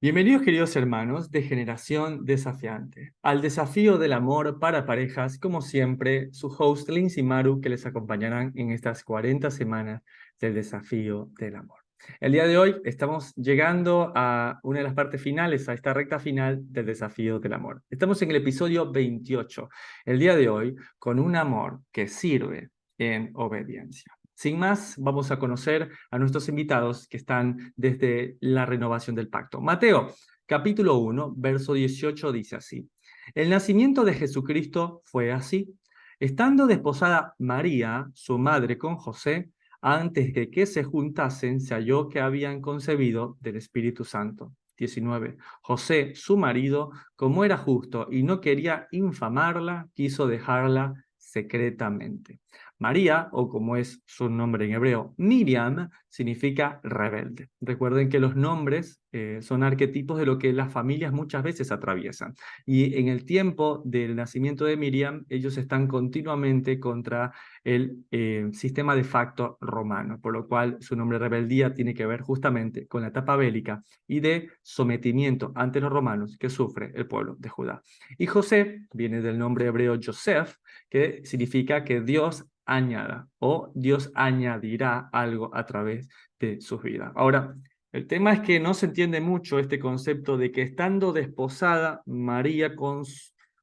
Bienvenidos, queridos hermanos de Generación Desafiante, al desafío del amor para parejas, como siempre, su host Lindsay Maru, que les acompañarán en estas 40 semanas del desafío del amor. El día de hoy estamos llegando a una de las partes finales, a esta recta final del desafío del amor. Estamos en el episodio 28, el día de hoy, con un amor que sirve en obediencia. Sin más, vamos a conocer a nuestros invitados que están desde la renovación del pacto. Mateo, capítulo 1, verso 18 dice así: El nacimiento de Jesucristo fue así. Estando desposada María, su madre, con José, antes de que se juntasen, se halló que habían concebido del Espíritu Santo. 19. José, su marido, como era justo y no quería infamarla, quiso dejarla secretamente. María, o como es su nombre en hebreo, Miriam, significa rebelde. Recuerden que los nombres son arquetipos de lo que las familias muchas veces atraviesan. Y en el tiempo del nacimiento de Miriam, ellos están continuamente contra el sistema de facto romano, por lo cual su nombre rebeldía tiene que ver justamente con la etapa bélica y de sometimiento ante los romanos que sufre el pueblo de Judá. Y José viene del nombre hebreo Yosef, que significa que Dios añada o Dios añadirá algo a través de sus vidas. Ahora, el tema es que no se entiende mucho este concepto de que estando desposada María con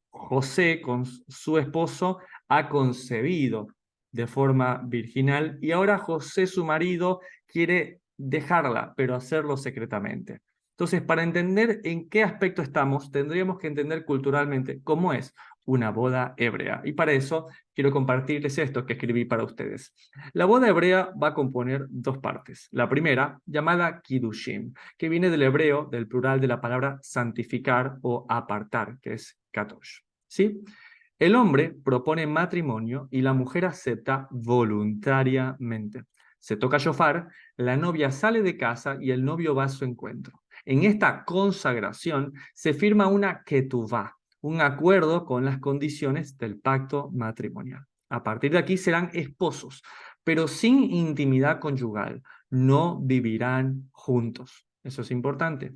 José, con su esposo, ha concebido de forma virginal y ahora José, su marido, quiere dejarla, pero hacerlo secretamente. Entonces, para entender en qué aspecto estamos, tendríamos que entender culturalmente cómo es una boda hebrea. Y para eso quiero compartirles esto que escribí para ustedes. La boda hebrea va a componer dos partes. La primera, llamada Kiddushin, que viene del hebreo, del plural de la palabra santificar o apartar, que es Katosh. ¿Sí? El hombre propone matrimonio y la mujer acepta voluntariamente. Se toca shofar, la novia sale de casa y el novio va a su encuentro. En esta consagración se firma una ketuvá, un acuerdo con las condiciones del pacto matrimonial. A partir de aquí serán esposos, pero sin intimidad conyugal. No vivirán juntos. Eso es importante.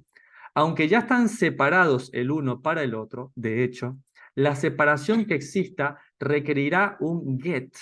Aunque ya están separados el uno para el otro, de hecho, la separación que exista requerirá un get,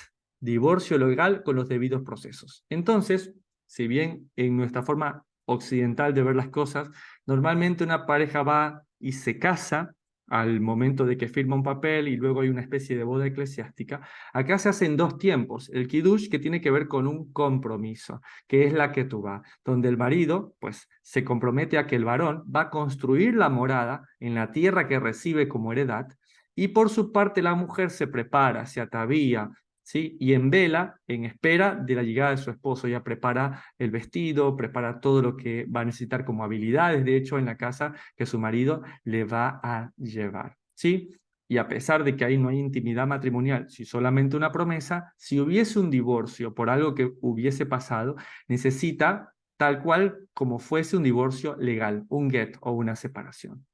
divorcio legal con los debidos procesos. Entonces, si bien en nuestra forma occidental de ver las cosas, normalmente una pareja va y se casa al momento de que firma un papel y luego hay una especie de boda eclesiástica. Acá se hacen dos tiempos. El kiddush, que tiene que ver con un compromiso, que es la ketubá, donde el marido pues se compromete a que el varón va a construir la morada en la tierra que recibe como heredad, y por su parte la mujer se prepara, se atavía, ¿sí? Y en vela, en espera de la llegada de su esposo. Ella prepara el vestido, prepara todo lo que va a necesitar como habilidades, de hecho, en la casa que su marido le va a llevar, ¿sí? Y a pesar de que ahí no hay intimidad matrimonial, si solamente una promesa, si hubiese un divorcio por algo que hubiese pasado, necesita tal cual como fuese un divorcio legal, un get o una separación.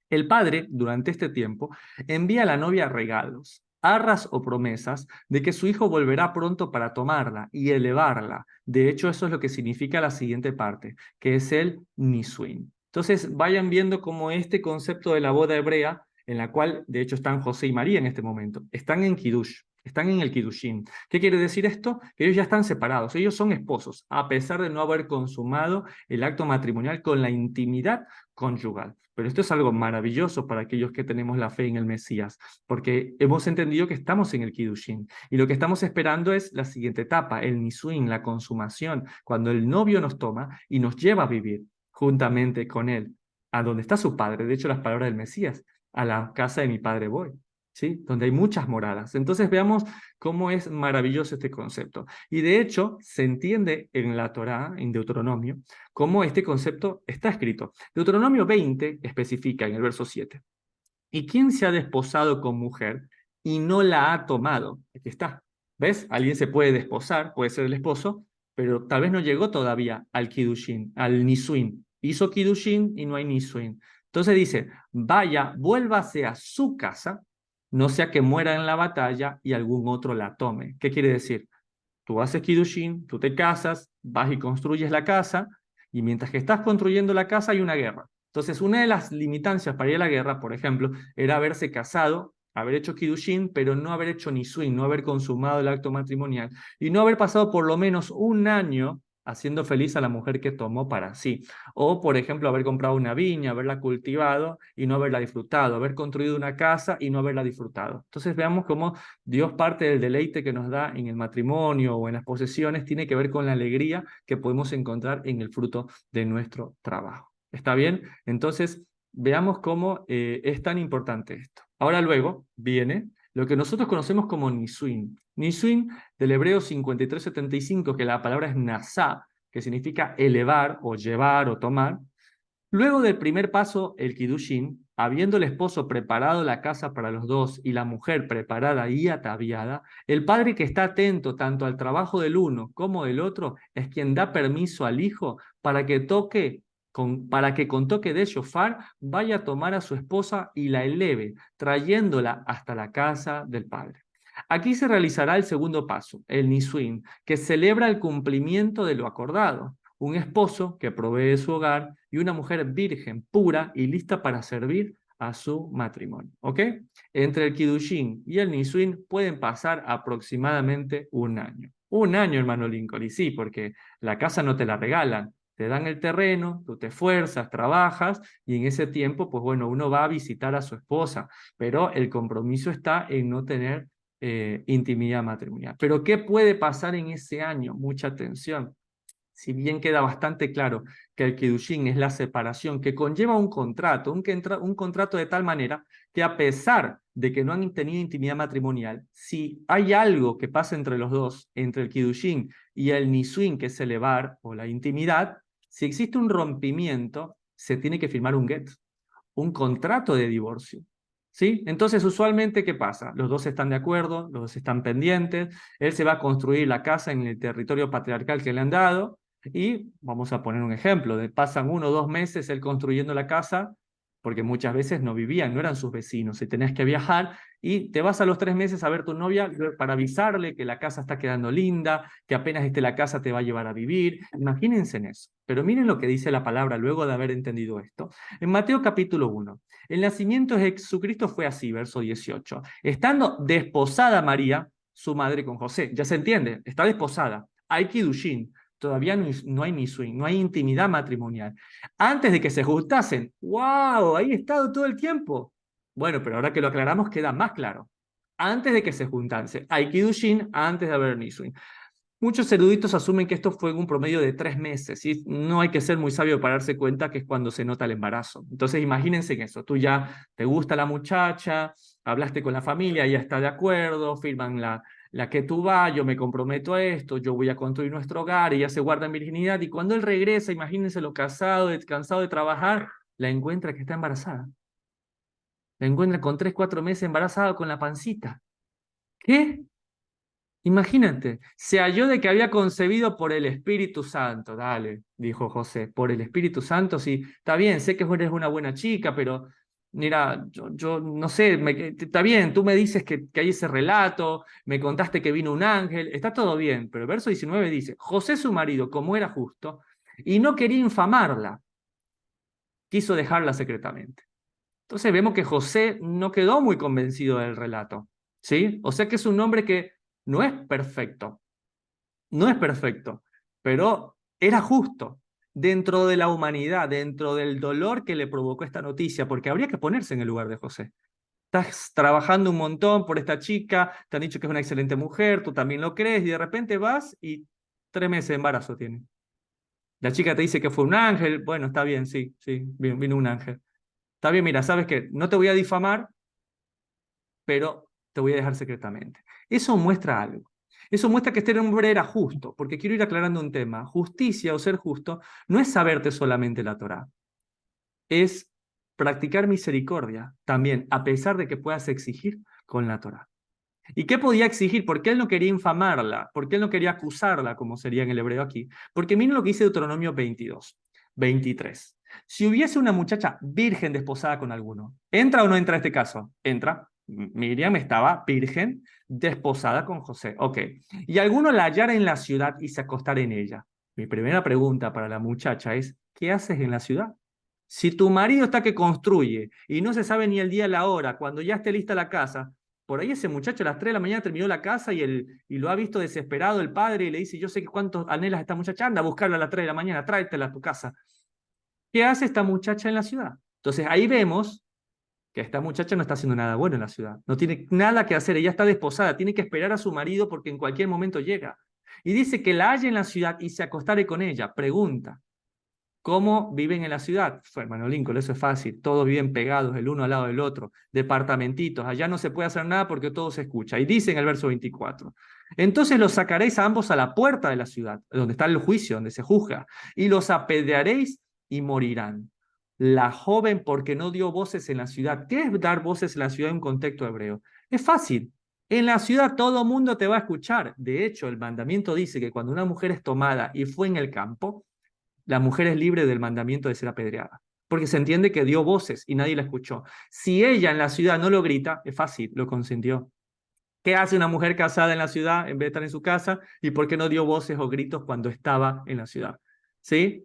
El padre, durante este tiempo, envía a la novia regalos, arras o promesas de que su hijo volverá pronto para tomarla y elevarla. De hecho, eso es lo que significa la siguiente parte, que es el nisuin. Entonces, vayan viendo cómo este concepto de la boda hebrea, en la cual, de hecho, están José y María en este momento, están en Kiddush, están en el Kiddushin. ¿Qué quiere decir esto? Que ellos ya están separados, ellos son esposos, a pesar de no haber consumado el acto matrimonial con la intimidad conyugal. Pero esto es algo maravilloso para aquellos que tenemos la fe en el Mesías, porque hemos entendido que estamos en el Kiddushin y lo que estamos esperando es la siguiente etapa, el Nisuin, la consumación, cuando el novio nos toma y nos lleva a vivir juntamente con él, a donde está su padre. De hecho, las palabras del Mesías, a la casa de mi padre voy, ¿sí? Donde hay muchas moradas. Entonces veamos cómo es maravilloso este concepto. Y de hecho, se entiende en la Torá, en Deuteronomio, cómo este concepto está escrito. Deuteronomio 20 especifica en el verso 7: ¿Y quién se ha desposado con mujer y no la ha tomado? Aquí está. ¿Ves? Alguien se puede desposar, puede ser el esposo, pero tal vez no llegó todavía al Kiddushin, al Nisuin. Hizo Kiddushin y no hay Nisuin. Entonces dice, vaya, vuélvase a su casa, no sea que muera en la batalla y algún otro la tome. ¿Qué quiere decir? Tú haces Kiddushin, tú te casas, vas y construyes la casa, y mientras que estás construyendo la casa hay una guerra. Entonces, una de las limitancias para ir a la guerra, por ejemplo, era haberse casado, haber hecho Kiddushin, pero no haber hecho Nisuin, no haber consumado el acto matrimonial y no haber pasado por lo menos un año haciendo feliz a la mujer que tomó para sí. O, por ejemplo, haber comprado una viña, haberla cultivado y no haberla disfrutado, haber construido una casa y no haberla disfrutado. Entonces veamos cómo Dios, parte del deleite que nos da en el matrimonio o en las posesiones, tiene que ver con la alegría que podemos encontrar en el fruto de nuestro trabajo. ¿Está bien? Entonces, veamos cómo es tan importante esto. Ahora luego viene lo que nosotros conocemos como Nisuin. Nisuin, del hebreo 5375, que la palabra es nasá, que significa elevar o llevar o tomar. Luego del primer paso, el Kiddushin, habiendo el esposo preparado la casa para los dos y la mujer preparada y ataviada, el padre que está atento tanto al trabajo del uno como del otro es quien da permiso al hijo para que con toque de shofar vaya a tomar a su esposa y la eleve, trayéndola hasta la casa del padre. Aquí se realizará el segundo paso, el Nisuin, que celebra el cumplimiento de lo acordado. Un esposo que provee su hogar y una mujer virgen, pura y lista para servir a su matrimonio. ¿Ok? Entre el Kiddushin y el Nisuin pueden pasar aproximadamente un año. Un año, hermano Lincoln, y sí, porque la casa no te la regalan. Te dan el terreno, tú te esfuerzas, trabajas y en ese tiempo, pues bueno, uno va a visitar a su esposa, pero el compromiso está en no tener intimidad matrimonial. Pero ¿qué puede pasar en ese año? Mucha atención. Si bien queda bastante claro que el Kiddushin es la separación que conlleva un contrato de tal manera que a pesar de que no han tenido intimidad matrimonial, si hay algo que pasa entre los dos, entre el Kiddushin y el Nisuin, que es elevar o la intimidad, si existe un rompimiento, se tiene que firmar un get, un contrato de divorcio. ¿Sí? Entonces, usualmente, ¿qué pasa? Los dos están de acuerdo, los dos están pendientes, él se va a construir la casa en el territorio patriarcal que le han dado, y vamos a poner un ejemplo, pasan 1 o 2 meses él construyendo la casa, porque muchas veces no vivían, no eran sus vecinos, y tenías que viajar, y te vas a los 3 meses a ver tu novia para avisarle que la casa está quedando linda, que apenas esté la casa te va a llevar a vivir. Imagínense en eso. Pero miren lo que dice la palabra luego de haber entendido esto. En Mateo capítulo 1, el nacimiento de Jesucristo fue así, verso 18. Estando desposada María, su madre, con José. Ya se entiende, está desposada. Hay Kiddushin. Todavía no hay Nisuin, no hay intimidad matrimonial. Antes de que se juntasen, ¡wow! Ahí he estado todo el tiempo. Bueno, pero ahora que lo aclaramos queda más claro. Antes de que se juntasen, hay Kiddushin antes de haber Nisuin. Muchos eruditos asumen que esto fue en un promedio de 3 meses, y no hay que ser muy sabio para darse cuenta que es cuando se nota el embarazo. Entonces imagínense en eso, tú ya te gusta la muchacha, hablaste con la familia, ya está de acuerdo, firman la que tú vas, yo me comprometo a esto, yo voy a construir nuestro hogar, ella se guarda en virginidad, y cuando él regresa, imagínense lo casado, cansado de trabajar, la encuentra que está embarazada. La encuentra con 3, 4 meses embarazada con la pancita. ¿Qué? Imagínate, se halló de que había concebido por el Espíritu Santo. Dale, dijo José, por el Espíritu Santo, sí, está bien, sé que eres una buena chica, pero mira, yo no sé, está bien, tú me dices que hay ese relato, me contaste que vino un ángel, está todo bien, pero el verso 19 dice, José su marido, como era justo, y no quería infamarla, quiso dejarla secretamente. Entonces vemos que José no quedó muy convencido del relato, ¿sí? O sea que es un hombre que no es perfecto, no es perfecto, pero era justo dentro de la humanidad, dentro del dolor que le provocó esta noticia, porque habría que ponerse en el lugar de José. Estás trabajando un montón por esta chica, te han dicho que es una excelente mujer, tú también lo crees, y de repente vas y 3 meses de embarazo tiene. La chica te dice que fue un ángel, bueno, está bien, sí, sí, vino un ángel. Está bien, mira, sabes que no te voy a difamar, pero te voy a dejar secretamente. Eso muestra algo. Eso muestra que este hombre era justo, porque quiero ir aclarando un tema. Justicia o ser justo no es saberte solamente la Torá, es practicar misericordia también, a pesar de que puedas exigir con la Torá. ¿Y qué podía exigir? Porque él no quería infamarla, porque él no quería acusarla, como sería en el hebreo aquí. Porque miren lo que dice Deuteronomio 22, 23. Si hubiese una muchacha virgen desposada con alguno, ¿entra o no entra este caso? Entra. Miriam estaba virgen desposada con José. Ok. Y alguno la hallara en la ciudad y se acostara en ella. Mi primera pregunta para la muchacha es, ¿qué haces en la ciudad? Si tu marido está que construye y no se sabe ni el día ni la hora, cuando ya esté lista la casa, por ahí ese muchacho a las 3 de la mañana terminó la casa y lo ha visto desesperado el padre y le dice, yo sé que cuánto anhelas esta muchacha, anda a buscarla a las 3 de la mañana, tráetela a tu casa. ¿Qué hace esta muchacha en la ciudad? Entonces ahí vemos que esta muchacha no está haciendo nada bueno en la ciudad. No tiene nada que hacer, ella está desposada, tiene que esperar a su marido porque en cualquier momento llega. Y dice que la halle en la ciudad y se acostare con ella. Pregunta, ¿cómo viven en la ciudad? Fue, hermano Lincoln, eso es fácil. Todos viven pegados el uno al lado del otro, departamentitos. Allá no se puede hacer nada porque todo se escucha. Y dice en el verso 24, entonces los sacaréis a ambos a la puerta de la ciudad, donde está el juicio, donde se juzga, y los apedrearéis y morirán. La joven porque no dio voces en la ciudad. ¿Qué es dar voces en la ciudad en un contexto hebreo? Es fácil. En la ciudad todo mundo te va a escuchar. De hecho, el mandamiento dice que cuando una mujer es tomada y fue en el campo, la mujer es libre del mandamiento de ser apedreada, porque se entiende que dio voces y nadie la escuchó. Si ella en la ciudad no lo grita, es fácil, lo consintió. ¿Qué hace una mujer casada en la ciudad en vez de estar en su casa? ¿Y por qué no dio voces o gritos cuando estaba en la ciudad? ¿Sí?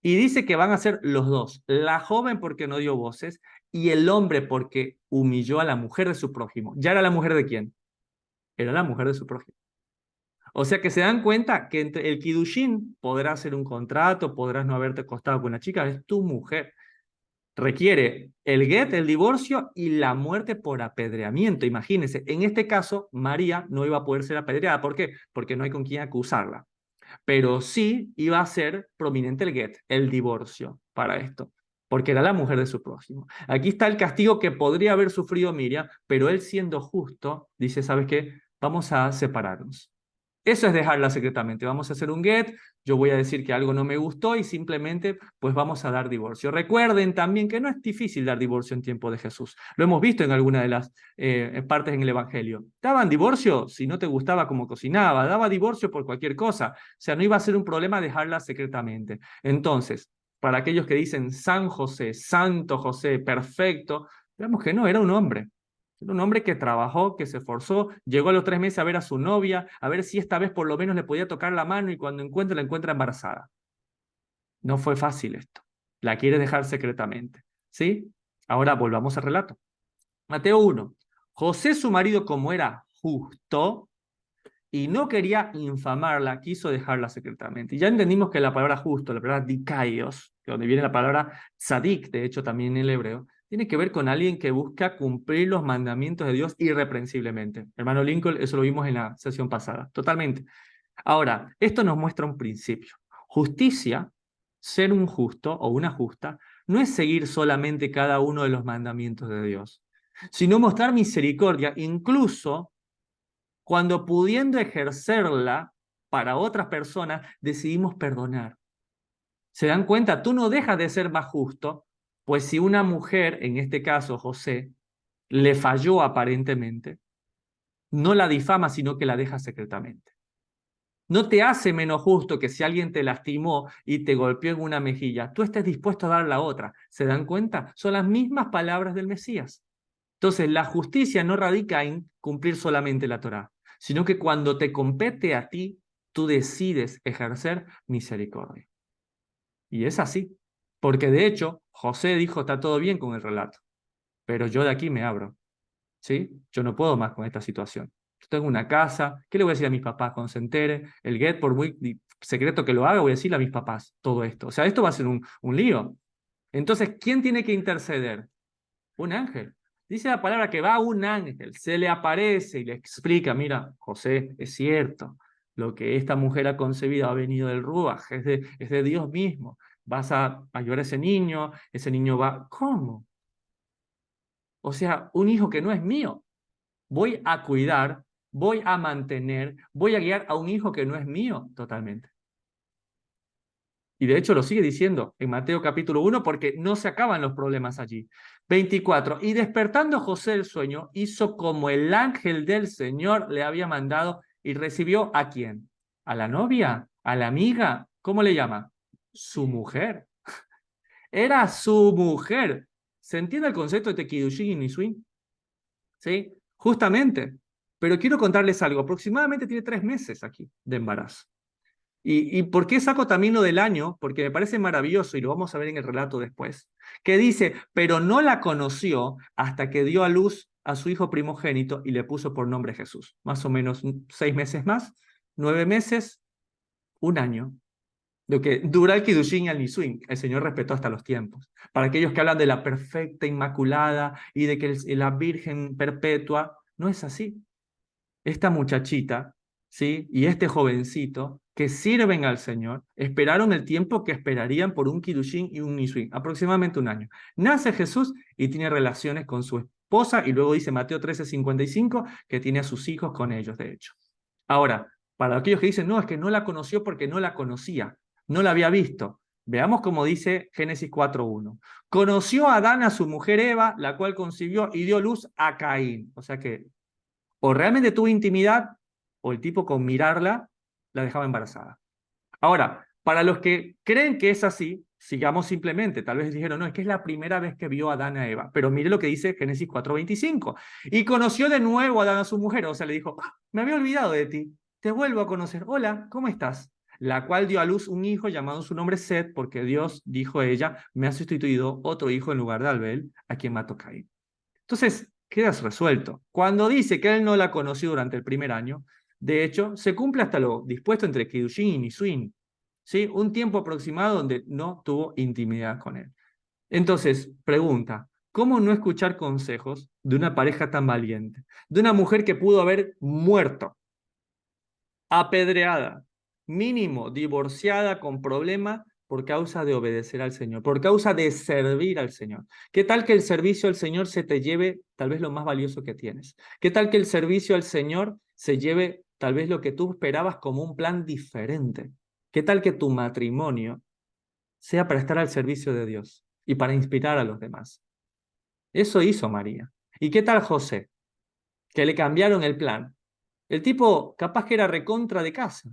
Y dice que van a ser los dos, la joven porque no dio voces y el hombre porque humilló a la mujer de su prójimo. ¿Ya era la mujer de quién? Era la mujer de su prójimo. O sea que se dan cuenta que entre el Kidushin podrá hacer un contrato, podrás no haberte acostado con una chica, es tu mujer. Requiere el get, el divorcio y la muerte por apedreamiento. Imagínense, en este caso, María no iba a poder ser apedreada. ¿Por qué? Porque no hay con quién acusarla. Pero sí iba a ser prominente el get, el divorcio para esto, porque era la mujer de su prójimo. Aquí está el castigo que podría haber sufrido Miriam, pero él siendo justo, dice, ¿sabes qué? Vamos a separarnos. Eso es dejarla secretamente. Vamos a hacer un get, yo voy a decir que algo no me gustó y simplemente pues vamos a dar divorcio. Recuerden también que no es difícil dar divorcio en tiempo de Jesús. Lo hemos visto en alguna de las partes en el Evangelio. Daban divorcio si no te gustaba cómo cocinaba, daba divorcio por cualquier cosa. O sea, no iba a ser un problema dejarla secretamente. Entonces, para aquellos que dicen San José, Santo José, perfecto, veamos que no, era un hombre. Era un hombre que trabajó, que se esforzó, llegó a los 3 meses a ver a su novia, a ver si esta vez por lo menos le podía tocar la mano y cuando encuentra, la encuentra embarazada. No fue fácil esto. La quiere dejar secretamente. ¿Sí? Ahora volvamos al relato. Mateo 1. José, su marido, como era justo y no quería infamarla, quiso dejarla secretamente. Y ya entendimos que la palabra justo, la palabra dikaios, de donde viene la palabra tzadik, de hecho también en el hebreo, tiene que ver con alguien que busca cumplir los mandamientos de Dios irreprensiblemente. Hermano Lincoln, eso lo vimos en la sesión pasada, totalmente. Ahora, esto nos muestra un principio. Justicia, ser un justo o una justa, no es seguir solamente cada uno de los mandamientos de Dios, sino mostrar misericordia, incluso cuando pudiendo ejercerla para otras personas, decidimos perdonar. ¿Se dan cuenta? Tú no dejas de ser más justo, pues si una mujer, en este caso José, le falló aparentemente, no la difama, sino que la deja secretamente. No te hace menos justo que si alguien te lastimó y te golpeó en una mejilla, tú estés dispuesto a dar la otra. ¿Se dan cuenta? Son las mismas palabras del Mesías. Entonces, la justicia no radica en cumplir solamente la Torá, sino que cuando te compete a ti, tú decides ejercer misericordia. Y es así, porque de hecho, José dijo, está todo bien con el relato, pero yo de aquí me abro, ¿sí? Yo no puedo más con esta situación. Yo tengo una casa, ¿qué le voy a decir a mis papás cuando se entere? El get, por muy secreto que lo haga, voy a decirle a mis papás todo esto. O sea, esto va a ser un lío. Entonces, ¿quién tiene que interceder? Un ángel. Dice la palabra que va un ángel, se le aparece y le explica, mira, José, es cierto, lo que esta mujer ha concebido ha venido del Ruach, es de Dios mismo. Vas a llorar a ese niño va, ¿cómo? O sea, un hijo que no es mío. Voy a cuidar, voy a mantener, voy a guiar a un hijo que no es mío totalmente. Y de hecho lo sigue diciendo en Mateo capítulo 1 porque no se acaban los problemas allí. 24. Y despertando José el sueño, hizo como el ángel del Señor le había mandado y recibió ¿a quién? ¿A la novia? ¿A la amiga? ¿Cómo le llama? Su mujer. Era su mujer. ¿Se entiende el concepto de Kidushin y Nisuin? ¿Sí? Justamente. Pero quiero contarles algo. Aproximadamente tiene 3 meses aquí de embarazo. ¿Y por qué saco también lo del año? Porque me parece maravilloso y lo vamos a ver en el relato después. Que dice, pero no la conoció hasta que dio a luz a su hijo primogénito y le puso por nombre Jesús. Más o menos 6 meses más, 9 meses, un año. Lo que dura el Kiddushin y el Nisuin, el Señor respetó hasta los tiempos. Para aquellos que hablan de la perfecta inmaculada y de que la Virgen perpetua, no es así. Esta muchachita, ¿sí? Y este jovencito que sirven al Señor, esperaron el tiempo que esperarían por un Kiddushin y un Nisuin, aproximadamente un año. Nace Jesús y tiene relaciones con su esposa, y luego dice Mateo 13:55 que tiene a sus hijos con ellos, de hecho. Ahora, para aquellos que dicen, no, es que no la conoció porque no la conocía, no la había visto. Veamos cómo dice Génesis 4:1. Conoció a Adán a su mujer Eva, la cual concibió y dio luz a Caín. O sea que o realmente tuvo intimidad, o el tipo con mirarla la dejaba embarazada. Ahora, para los que creen que es así, sigamos simplemente. Tal vez dijeron, no, es que es la primera vez que vio a Adán a Eva. Pero mire lo que dice Génesis 4:25. Y conoció de nuevo a Adán a su mujer. O sea, le dijo, me había olvidado de ti. Te vuelvo a conocer. Hola, ¿cómo estás? La cual dio a luz un hijo llamado su nombre Set, porque Dios, dijo ella, me ha sustituido otro hijo en lugar de Abel, a quien mató Caín. Entonces, quedas resuelto. Cuando dice que él no la conoció durante el primer año, de hecho, se cumple hasta lo dispuesto entre Kiddushin y Nisuin, ¿sí? Un tiempo aproximado donde no tuvo intimidad con él. Entonces, pregunta, ¿cómo no escuchar consejos de una pareja tan valiente? De una mujer que pudo haber muerto, apedreada, mínimo, divorciada con problema por causa de obedecer al Señor, por causa de servir al Señor. ¿Qué tal que el servicio al Señor se te lleve tal vez lo más valioso que tienes? ¿Qué tal que el servicio al Señor se lleve tal vez lo que tú esperabas como un plan diferente? ¿Qué tal que tu matrimonio sea para estar al servicio de Dios y para inspirar a los demás? Eso hizo María. ¿Y qué tal José? Que le cambiaron el plan. El tipo capaz que era recontra de casa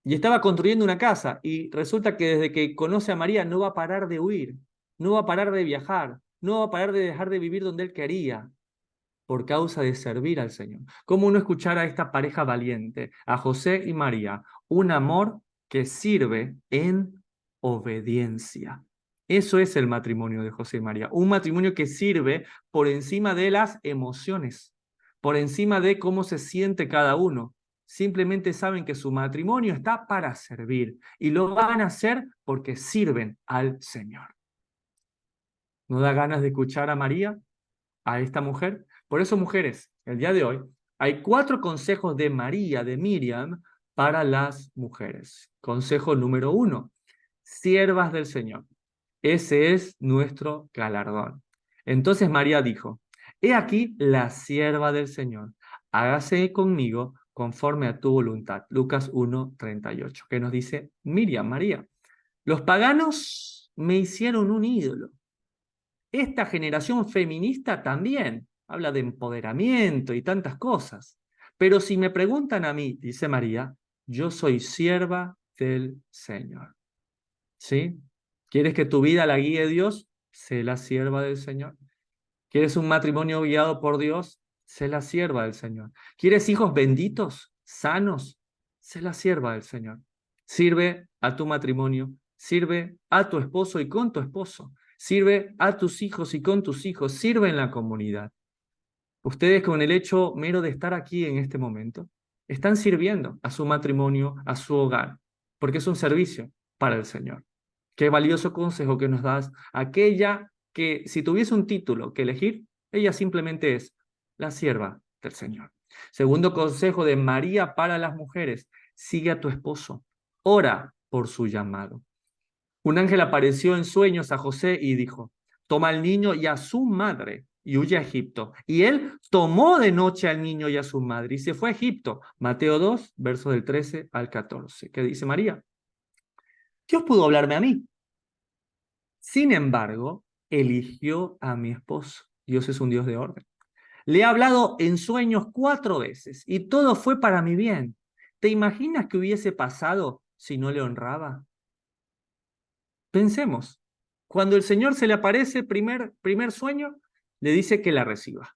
y estaba construyendo una casa y resulta que desde que conoce a María no va a parar de huir, no va a parar de viajar, no va a parar de dejar de vivir donde él quería por causa de servir al Señor. ¿Cómo no escuchar a esta pareja valiente, a José y María, un amor que sirve en obediencia? Eso es el matrimonio de José y María, un matrimonio que sirve por encima de las emociones, por encima de cómo se siente cada uno. Simplemente saben que su matrimonio está para servir y lo van a hacer porque sirven al Señor. ¿No da ganas de escuchar a María, a esta mujer? Por eso, mujeres, el día de hoy hay 4 consejos de María, de Miriam, para las mujeres. Consejo número 1, siervas del Señor. Ese es nuestro galardón. Entonces María dijo, he aquí la sierva del Señor, hágase conmigo conforme a tu voluntad. Lucas 1:38, que nos dice Miriam, María. Los paganos me hicieron un ídolo. Esta generación feminista también habla de empoderamiento y tantas cosas. Pero si me preguntan a mí, dice María, yo soy sierva del Señor. ¿Sí? ¿Quieres que tu vida la guíe Dios? Sé la sierva del Señor. ¿Quieres un matrimonio guiado por Dios? Sé la sierva del Señor. ¿Quieres hijos benditos, sanos? Sé la sierva del Señor. Sirve a tu matrimonio, sirve a tu esposo y con tu esposo, sirve a tus hijos y con tus hijos, sirve en la comunidad. Ustedes con el hecho mero de estar aquí en este momento, están sirviendo a su matrimonio, a su hogar, porque es un servicio para el Señor. Qué valioso consejo que nos das. Aquella que si tuviese un título que elegir, ella simplemente es la sierva del Señor. Segundo consejo de María para las mujeres, sigue a tu esposo, ora por su llamado. Un ángel apareció en sueños a José y dijo, toma al niño y a su madre y huye a Egipto. Y él tomó de noche al niño y a su madre y se fue a Egipto. Mateo 2, versos del 13 al 14. ¿Qué dice María? Dios pudo hablarme a mí. Sin embargo, eligió a mi esposo. Dios es un Dios de orden. Le he hablado en sueños 4 veces y todo fue para mi bien. ¿Te imaginas qué hubiese pasado si no le honraba? Pensemos. Cuando el Señor se le aparece, primer sueño, le dice que la reciba,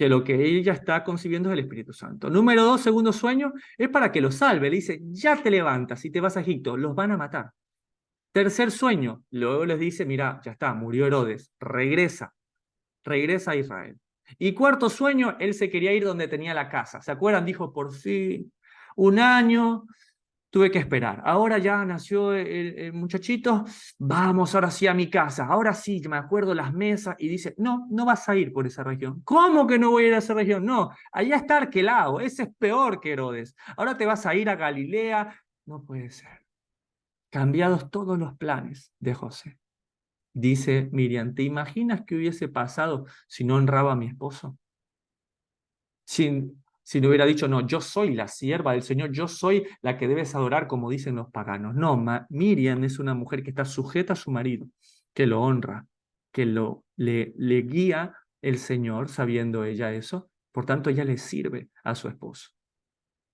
que lo que ella está concibiendo es el Espíritu Santo. Número 2, segundo sueño, es para que los salve. Le dice, ya te levantas y te vas a Egipto, los van a matar. Tercer sueño, luego les dice, mira, ya está, murió Herodes, regresa a Israel. Y cuarto sueño, él se quería ir donde tenía la casa. ¿Se acuerdan? Dijo, por fin, un año, tuve que esperar. Ahora ya nació el muchachito, vamos ahora sí a mi casa. Ahora sí, me acuerdo las mesas y dice, no, no vas a ir por esa región. ¿Cómo que no voy a ir a esa región? No, allá está Arquelao, ese es peor que Herodes. Ahora te vas a ir a Galilea. No puede ser. Cambiados todos los planes de José. Dice Miriam, ¿te imaginas qué hubiese pasado si no honraba a mi esposo? Si no hubiera dicho, no, yo soy la sierva del Señor, yo soy la que debes adorar como dicen los paganos. No, Miriam es una mujer que está sujeta a su marido, que lo honra, que le guía el Señor, sabiendo ella eso. Por tanto, ella le sirve a su esposo.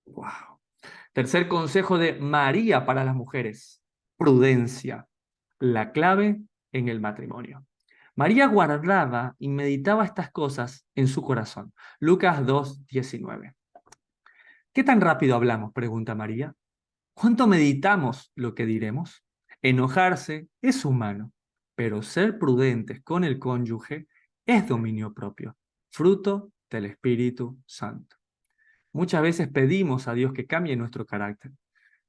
¡Wow! Tercer consejo de María para las mujeres, prudencia, la clave en el matrimonio. María guardaba y meditaba estas cosas en su corazón. Lucas 2:19. ¿Qué tan rápido hablamos?, pregunta María. ¿Cuánto meditamos lo que diremos? Enojarse es humano, pero ser prudentes con el cónyuge es dominio propio, fruto del Espíritu Santo. Muchas veces pedimos a Dios que cambie nuestro carácter,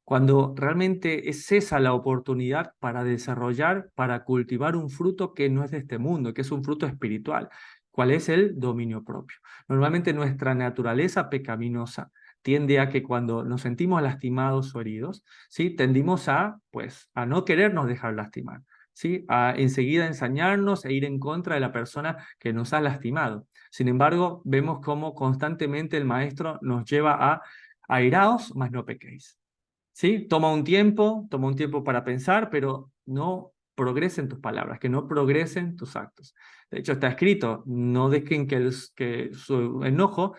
cuando realmente es esa la oportunidad para desarrollar, para cultivar un fruto que no es de este mundo, que es un fruto espiritual. ¿Cuál es el dominio propio? Normalmente nuestra naturaleza pecaminosa tiende a que cuando nos sentimos lastimados o heridos, ¿sí? Tendimos a no querernos dejar lastimar, ¿sí? A enseguida ensañarnos e ir en contra de la persona que nos ha lastimado. Sin embargo, vemos cómo constantemente el maestro nos lleva a airaos, mas no pequéis. ¿Sí? Toma un tiempo para pensar, pero no progresen tus palabras, que no progresen tus actos. De hecho, está escrito, no dejen que su enojo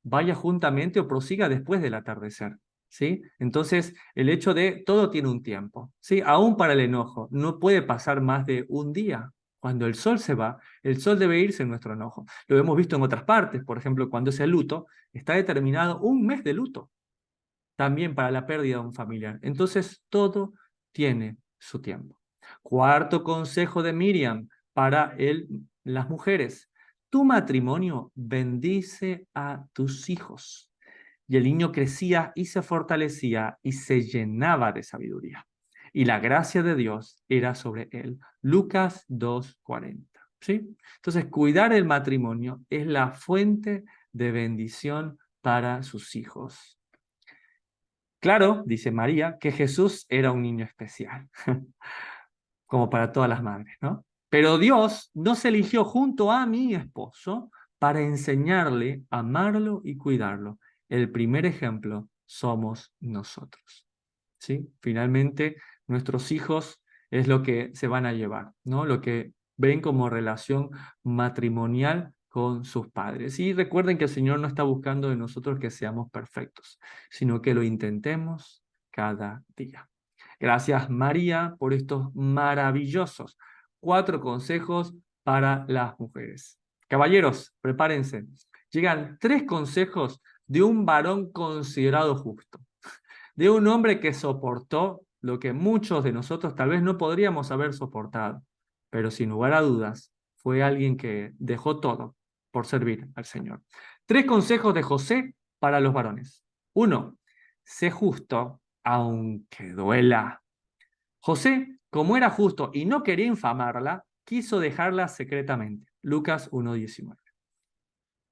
vaya juntamente o prosiga después del atardecer. ¿Sí? Entonces, el hecho de todo tiene un tiempo, ¿sí? Aún para el enojo, no puede pasar más de un día. Cuando el sol se va, el sol debe irse en nuestro enojo. Lo hemos visto en otras partes, por ejemplo, cuando es el luto, está determinado un mes de luto también para la pérdida de un familiar. Entonces, todo tiene su tiempo. Cuarto consejo de Miriam para las mujeres. Tu matrimonio bendice a tus hijos. Y el niño crecía y se fortalecía y se llenaba de sabiduría. Y la gracia de Dios era sobre él. Lucas 2:40. ¿Sí? Entonces, cuidar el matrimonio es la fuente de bendición para sus hijos. Claro, dice María, que Jesús era un niño especial, como para todas las madres, ¿no? Pero Dios nos eligió junto a mi esposo para enseñarle a amarlo y cuidarlo. El primer ejemplo somos nosotros, ¿sí? Finalmente, nuestros hijos es lo que se van a llevar, ¿no? Lo que ven como relación matrimonial con sus padres. Y recuerden que el Señor no está buscando de nosotros que seamos perfectos, sino que lo intentemos cada día. Gracias, María, por estos maravillosos 4 consejos para las mujeres. Caballeros, prepárense. Llegan 3 consejos de un varón considerado justo, de un hombre que soportó lo que muchos de nosotros tal vez no podríamos haber soportado, pero sin lugar a dudas fue alguien que dejó todo por servir al Señor. 3 consejos de José para los varones. 1. Sé justo aunque duela. José, como era justo y no quería infamarla, quiso dejarla secretamente. Lucas 1:19.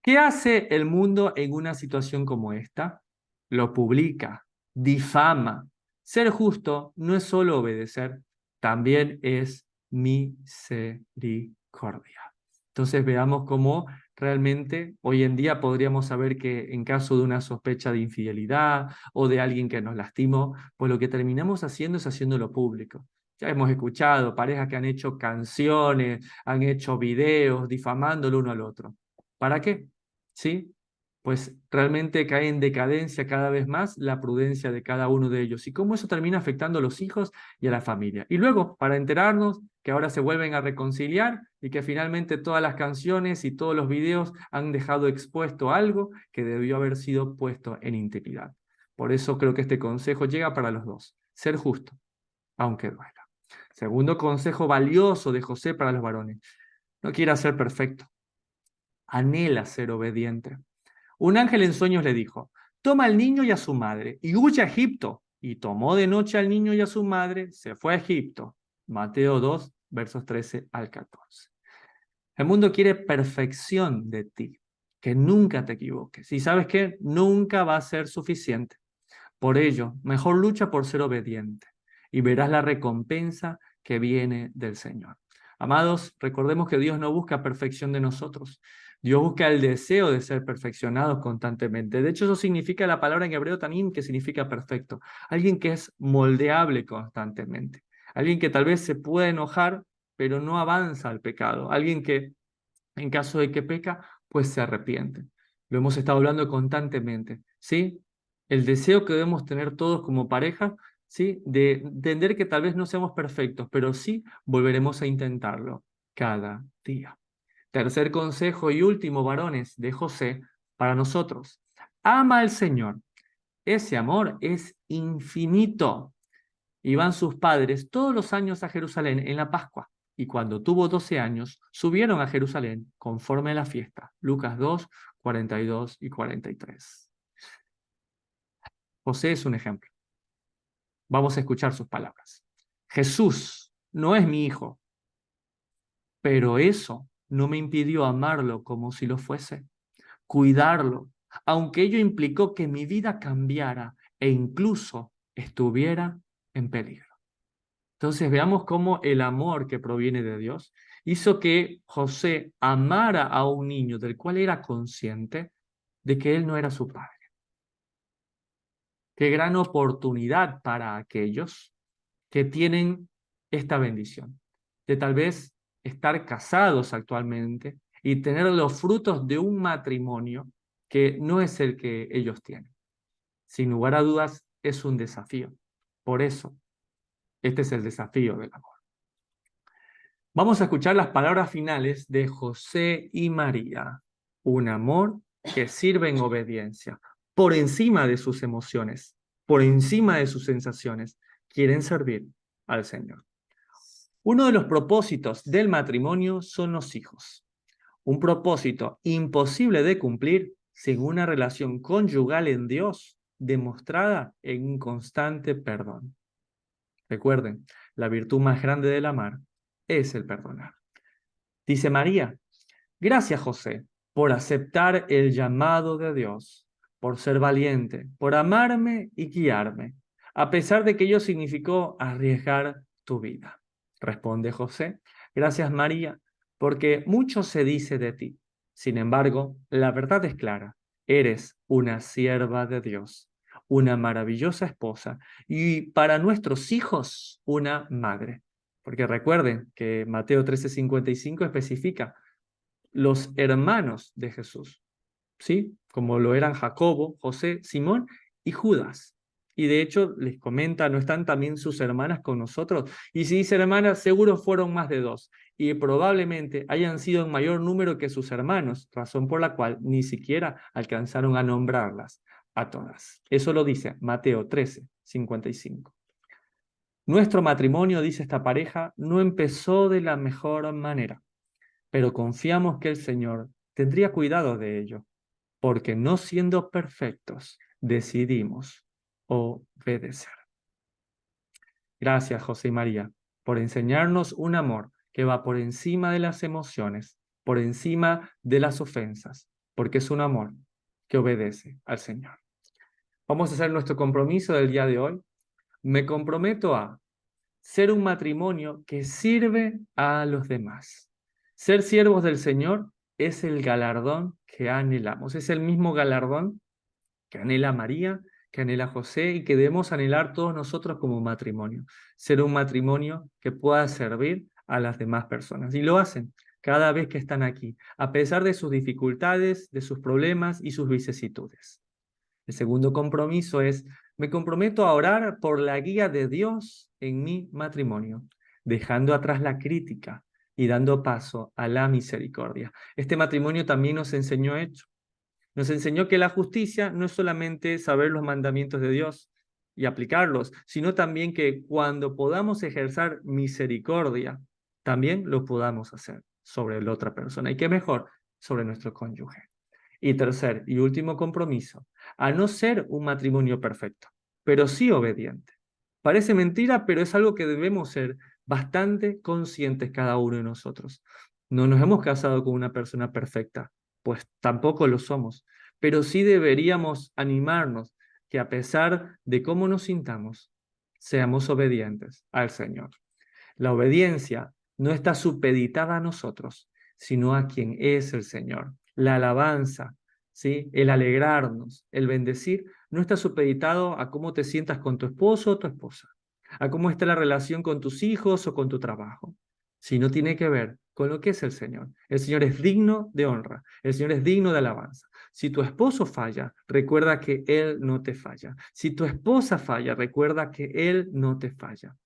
¿Qué hace el mundo en una situación como esta? Lo publica, difama. Ser justo no es solo obedecer, también es misericordia. Entonces veamos cómo realmente hoy en día podríamos saber que en caso de una sospecha de infidelidad o de alguien que nos lastimó, pues lo que terminamos haciendo es haciéndolo público. Ya hemos escuchado parejas que han hecho canciones, han hecho videos difamándolo uno al otro. ¿Para qué? ¿Sí? Pues realmente cae en decadencia cada vez más la prudencia de cada uno de ellos y cómo eso termina afectando a los hijos y a la familia. Y luego, para enterarnos que ahora se vuelven a reconciliar y que finalmente todas las canciones y todos los videos han dejado expuesto algo que debió haber sido puesto en intimidad. Por eso creo que este consejo llega para los dos. Ser justo, aunque duela. Segundo consejo valioso de José para los varones. No quiera ser perfecto. Anhela ser obediente. Un ángel en sueños le dijo, toma al niño y a su madre y huye a Egipto. Y tomó de noche al niño y a su madre, se fue a Egipto. Mateo 2, versos 13 al 14. El mundo quiere perfección de ti, que nunca te equivoques. Y ¿sabes qué? Nunca va a ser suficiente. Por ello, mejor lucha por ser obediente y verás la recompensa que viene del Señor. Amados, recordemos que Dios no busca perfección de nosotros. Dios busca el deseo de ser perfeccionados constantemente. De hecho, eso significa la palabra en hebreo tanim, que significa perfecto. Alguien que es moldeable constantemente. Alguien que tal vez se puede enojar, pero no avanza al pecado. Alguien que, en caso de que peca, pues se arrepiente. Lo hemos estado hablando constantemente, ¿sí? El deseo que debemos tener todos como pareja, ¿sí? De entender que tal vez no seamos perfectos, pero sí volveremos a intentarlo cada día. Tercer consejo y último, varones, de José, para nosotros. Ama al Señor. Ese amor es infinito. Iban sus padres todos los años a Jerusalén en la Pascua, y cuando tuvo 12 años, subieron a Jerusalén conforme a la fiesta. Lucas 2, 42 y 43. José es un ejemplo. Vamos a escuchar sus palabras. Jesús no es mi hijo, pero eso no me impidió amarlo como si lo fuese, cuidarlo, aunque ello implicó que mi vida cambiara e incluso estuviera en peligro. Entonces veamos cómo el amor que proviene de Dios hizo que José amara a un niño del cual era consciente de que él no era su padre. Qué gran oportunidad para aquellos que tienen esta bendición, de tal vez estar casados actualmente y tener los frutos de un matrimonio que no es el que ellos tienen. Sin lugar a dudas, es un desafío. Por eso, este es el desafío del amor. Vamos a escuchar las palabras finales de José y María. Un amor que sirve en obediencia, por encima de sus emociones, por encima de sus sensaciones. Quieren servir al Señor. Uno de los propósitos del matrimonio son los hijos. Un propósito imposible de cumplir sin una relación conyugal en Dios demostrada en un constante perdón. Recuerden, la virtud más grande del amar es el perdonar. Dice María, gracias José por aceptar el llamado de Dios, por ser valiente, por amarme y guiarme, a pesar de que ello significó arriesgar tu vida. Responde José, gracias María, porque mucho se dice de ti. Sin embargo, la verdad es clara, eres una sierva de Dios, una maravillosa esposa y para nuestros hijos una madre. Porque recuerden que Mateo 13:55 especifica los hermanos de Jesús, ¿sí? Como lo eran Jacobo, José, Simón y Judas. Y de hecho les comenta, ¿no están también sus hermanas con nosotros? Y si dice hermanas, seguro fueron más de 2. Y probablemente hayan sido en mayor número que sus hermanos, razón por la cual ni siquiera alcanzaron a nombrarlas a todas. Eso lo dice Mateo 13:55. Nuestro matrimonio, dice esta pareja, no empezó de la mejor manera, pero confiamos que el Señor tendría cuidado de ello, porque no siendo perfectos, decidimos obedecer. Gracias, José y María, por enseñarnos un amor que va por encima de las emociones, por encima de las ofensas, porque es un amor que obedece al Señor. Vamos a hacer nuestro compromiso del día de hoy. Me comprometo a ser un matrimonio que sirve a los demás. Ser siervos del Señor es el galardón que anhelamos. Es el mismo galardón que anhela María, que anhela José y que debemos anhelar todos nosotros como matrimonio. Ser un matrimonio que pueda servir a las demás personas. Y lo hacen cada vez que están aquí, a pesar de sus dificultades, de sus problemas y sus vicisitudes. El segundo compromiso es, me comprometo a orar por la guía de Dios en mi matrimonio. dejando atrás la crítica y dando paso a la misericordia. Este matrimonio también nos enseñó esto. Nos enseñó que la justicia no es solamente saber los mandamientos de Dios y aplicarlos, sino también que cuando podamos ejercer misericordia, también lo podamos hacer sobre la otra persona. ¿Y qué mejor? Sobre nuestro cónyuge. Y tercer y último compromiso, a no ser un matrimonio perfecto, pero sí obediente. Parece mentira, pero es algo que debemos ser bastante conscientes cada uno de nosotros. No nos hemos casado con una persona perfecta, pues tampoco lo somos, pero sí deberíamos animarnos que a pesar de cómo nos sintamos, seamos obedientes al Señor. La obediencia no está supeditada a nosotros, sino a quien es el Señor. La alabanza, ¿sí? El alegrarnos, el bendecir, no está supeditado a cómo te sientas con tu esposo o tu esposa, a cómo está la relación con tus hijos o con tu trabajo, sino tiene que ver con lo que es el Señor. El Señor es digno de honra, el Señor es digno de alabanza. Si tu esposo falla, recuerda que Él no te falla. Si tu esposa falla, recuerda que Él no te falla.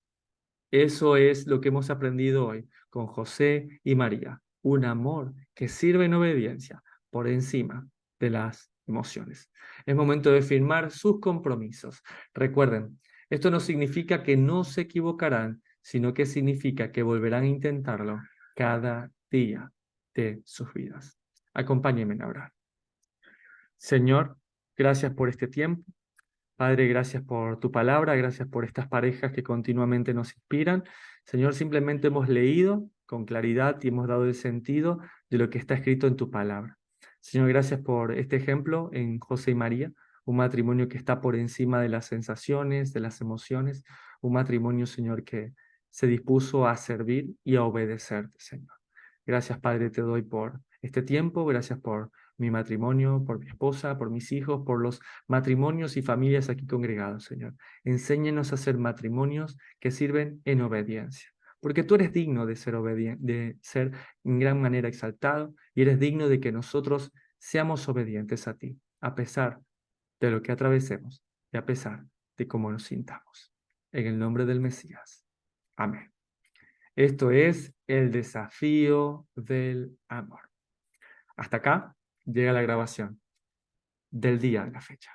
Eso es lo que hemos aprendido hoy con José y María. Un amor que sirve en obediencia por encima de las emociones. Es momento de firmar sus compromisos. Recuerden, esto no significa que no se equivocarán, sino que significa que volverán a intentarlo cada día de sus vidas. Acompáñenme a orar. Señor, gracias por este tiempo. Padre, gracias por tu palabra, gracias por estas parejas que continuamente nos inspiran. Señor, simplemente hemos leído con claridad y hemos dado el sentido de lo que está escrito en tu palabra. Señor, gracias por este ejemplo en José y María, un matrimonio que está por encima de las sensaciones, de las emociones, un matrimonio, Señor, que se dispuso a servir y a obedecerte, Señor. Gracias, Padre, te doy por este tiempo, gracias por mi matrimonio, por mi esposa, por mis hijos, por los matrimonios y familias aquí congregados, Señor. Enséñanos a ser matrimonios que sirven en obediencia, porque tú eres digno de ser obediente, de ser en gran manera exaltado, y eres digno de que nosotros seamos obedientes a ti, a pesar de lo que atravesemos y a pesar de cómo nos sintamos. En el nombre del Mesías. Amén. Esto es el desafío del amor. Hasta acá llega la grabación del día de la fecha.